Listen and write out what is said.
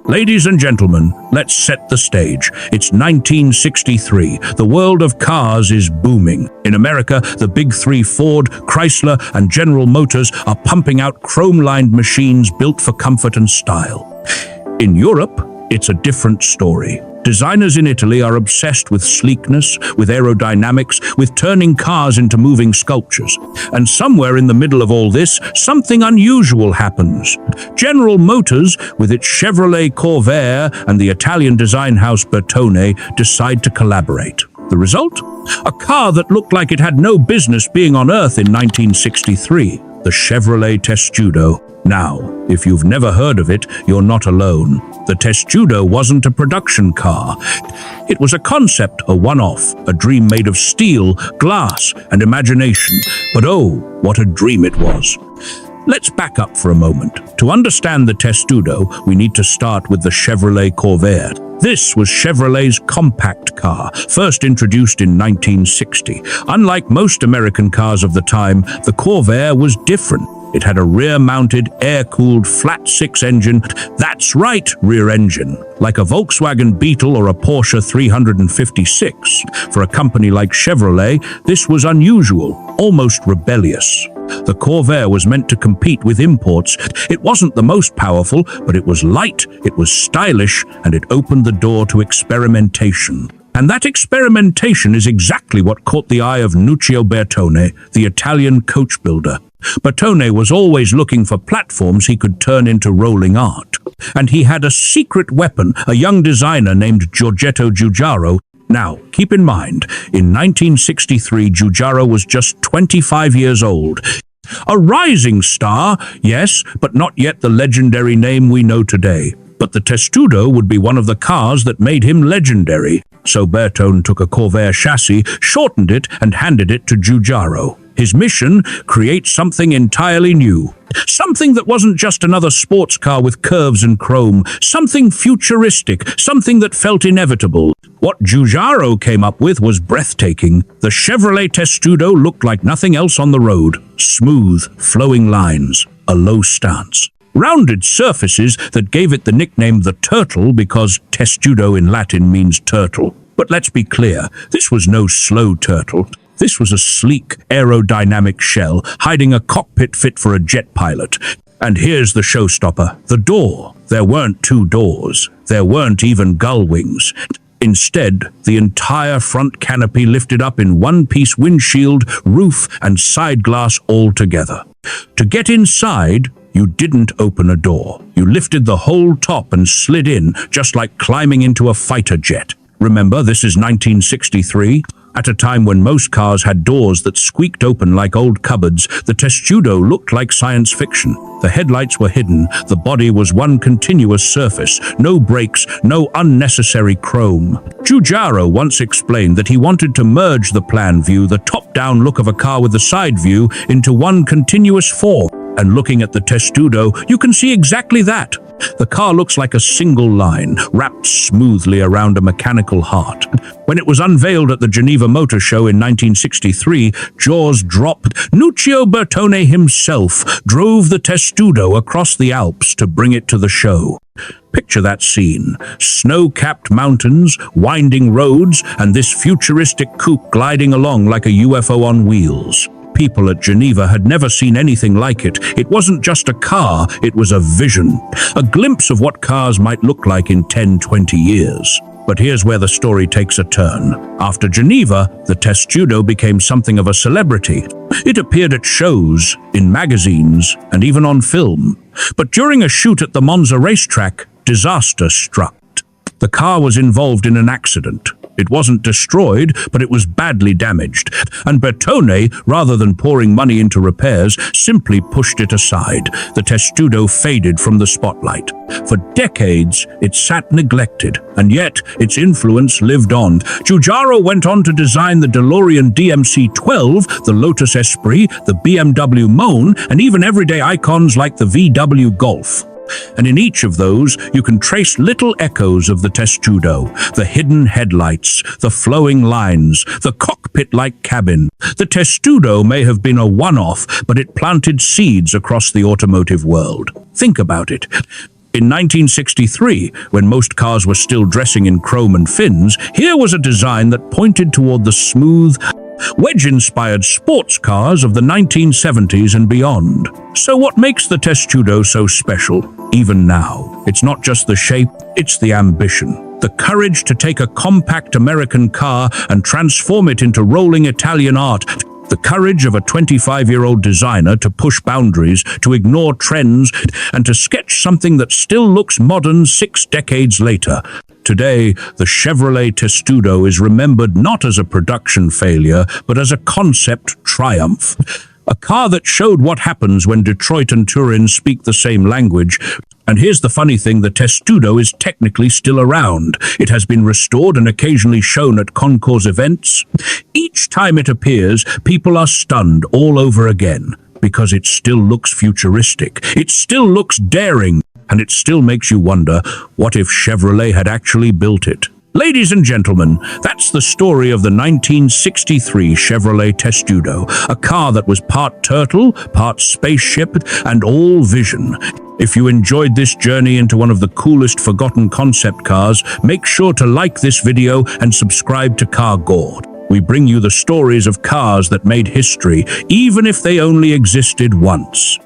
Ladies and gentlemen, let's set the stage. It's 1963. The world of cars is booming. In America, the big three Ford, Chrysler, and General Motors are pumping out chrome-lined machines built for comfort and style. In Europe, it's a different story. Designers in Italy are obsessed with sleekness, with aerodynamics, with turning cars into moving sculptures. And somewhere in the middle of all this, something unusual happens. General Motors, with its Chevrolet Corvair and the Italian design house Bertone, decide to collaborate. The result? A car that looked like it had no business being on Earth in 1963, the Chevrolet Testudo. Now, if you've never heard of it, you're not alone. The Testudo wasn't a production car. It was a concept, a one-off, a dream made of steel, glass, and imagination. But oh, what a dream it was. Let's back up for a moment. To understand the Testudo, we need to start with the Chevrolet Corvair. This was Chevrolet's compact car, first introduced in 1960. Unlike most American cars of the time, the Corvair was different. It had a rear-mounted, air-cooled, flat-six engine. That's right, rear engine. Like a Volkswagen Beetle or a Porsche 356. For a company like Chevrolet, this was unusual, almost rebellious. The Corvair was meant to compete with imports. It wasn't the most powerful, but it was light, it was stylish, and it opened the door to experimentation. And that experimentation is exactly what caught the eye of Nuccio Bertone, the Italian coach builder. Bertone was always looking for platforms he could turn into rolling art. And he had a secret weapon, a young designer named Giorgetto Giugiaro. Now, keep in mind, in 1963, Giugiaro was just 25 years old. A rising star, yes, but not yet the legendary name we know today. But the Testudo would be one of the cars that made him legendary. So Bertone took a Corvair chassis, shortened it, and handed it to Giugiaro. His mission? Create something entirely new. Something that wasn't just another sports car with curves and chrome. Something futuristic, something that felt inevitable. What Giugiaro came up with was breathtaking. The Chevrolet Testudo looked like nothing else on the road. Smooth, flowing lines, a low stance. Rounded surfaces that gave it the nickname the Turtle because Testudo in Latin means turtle. But let's be clear, this was no slow turtle. This was a sleek, aerodynamic shell, hiding a cockpit fit for a jet pilot. And here's the showstopper, the door. There weren't two doors. There weren't even gull wings. Instead, the entire front canopy lifted up in one-piece windshield, roof, and side glass all together. To get inside, you didn't open a door. You lifted the whole top and slid in, just like climbing into a fighter jet. Remember, this is 1963. At a time when most cars had doors that squeaked open like old cupboards, the Testudo looked like science fiction. The headlights were hidden, the body was one continuous surface, no brakes, no unnecessary chrome. Giugiaro once explained that he wanted to merge the plan view, the top-down look of a car with the side view, into one continuous form. And looking at the Testudo, you can see exactly that. The car looks like a single line, wrapped smoothly around a mechanical heart. When it was unveiled at the Geneva Motor Show in 1963, jaws dropped. Nuccio Bertone himself drove the Testudo across the Alps to bring it to the show. Picture that scene. Snow-capped mountains, winding roads, and this futuristic coupe gliding along like a UFO on wheels. People at Geneva had never seen anything like it. It wasn't just a car, it was a vision. A glimpse of what cars might look like in 10, 20 years. But here's where the story takes a turn. After Geneva, the Testudo became something of a celebrity. It appeared at shows, in magazines, and even on film. But during a shoot at the Monza racetrack, disaster struck. The car was involved in an accident. It wasn't destroyed, but it was badly damaged. And Bertone, rather than pouring money into repairs, simply pushed it aside. The Testudo faded from the spotlight. For decades, it sat neglected, and yet its influence lived on. Giugiaro went on to design the DeLorean DMC-12, the Lotus Esprit, the BMW Moan, and even everyday icons like the VW Golf. And in each of those, you can trace little echoes of the Testudo, the hidden headlights, the flowing lines, the cockpit-like cabin. The Testudo may have been a one-off, but it planted seeds across the automotive world. Think about it. In 1963, when most cars were still dressing in chrome and fins, here was a design that pointed toward the smooth, wedge-inspired sports cars of the 1970s and beyond. So what makes the Testudo so special, even now? It's not just the shape, it's the ambition. The courage to take a compact American car and transform it into rolling Italian art. The courage of a 25-year-old designer to push boundaries, to ignore trends, and to sketch something that still looks modern 6 decades later. Today, the Chevrolet Testudo is remembered not as a production failure, but as a concept triumph. A car that showed what happens when Detroit and Turin speak the same language. And here's the funny thing, the Testudo is technically still around. It has been restored and occasionally shown at concours events. Each time it appears, people are stunned all over again, because it still looks futuristic. It still looks daring. And it still makes you wonder, what if Chevrolet had actually built it? Ladies and gentlemen, that's the story of the 1963 Chevrolet Testudo, a car that was part turtle, part spaceship, and all vision. If you enjoyed this journey into one of the coolest forgotten concept cars, make sure to like this video and subscribe to Car Gourd. We bring you the stories of cars that made history, even if they only existed once.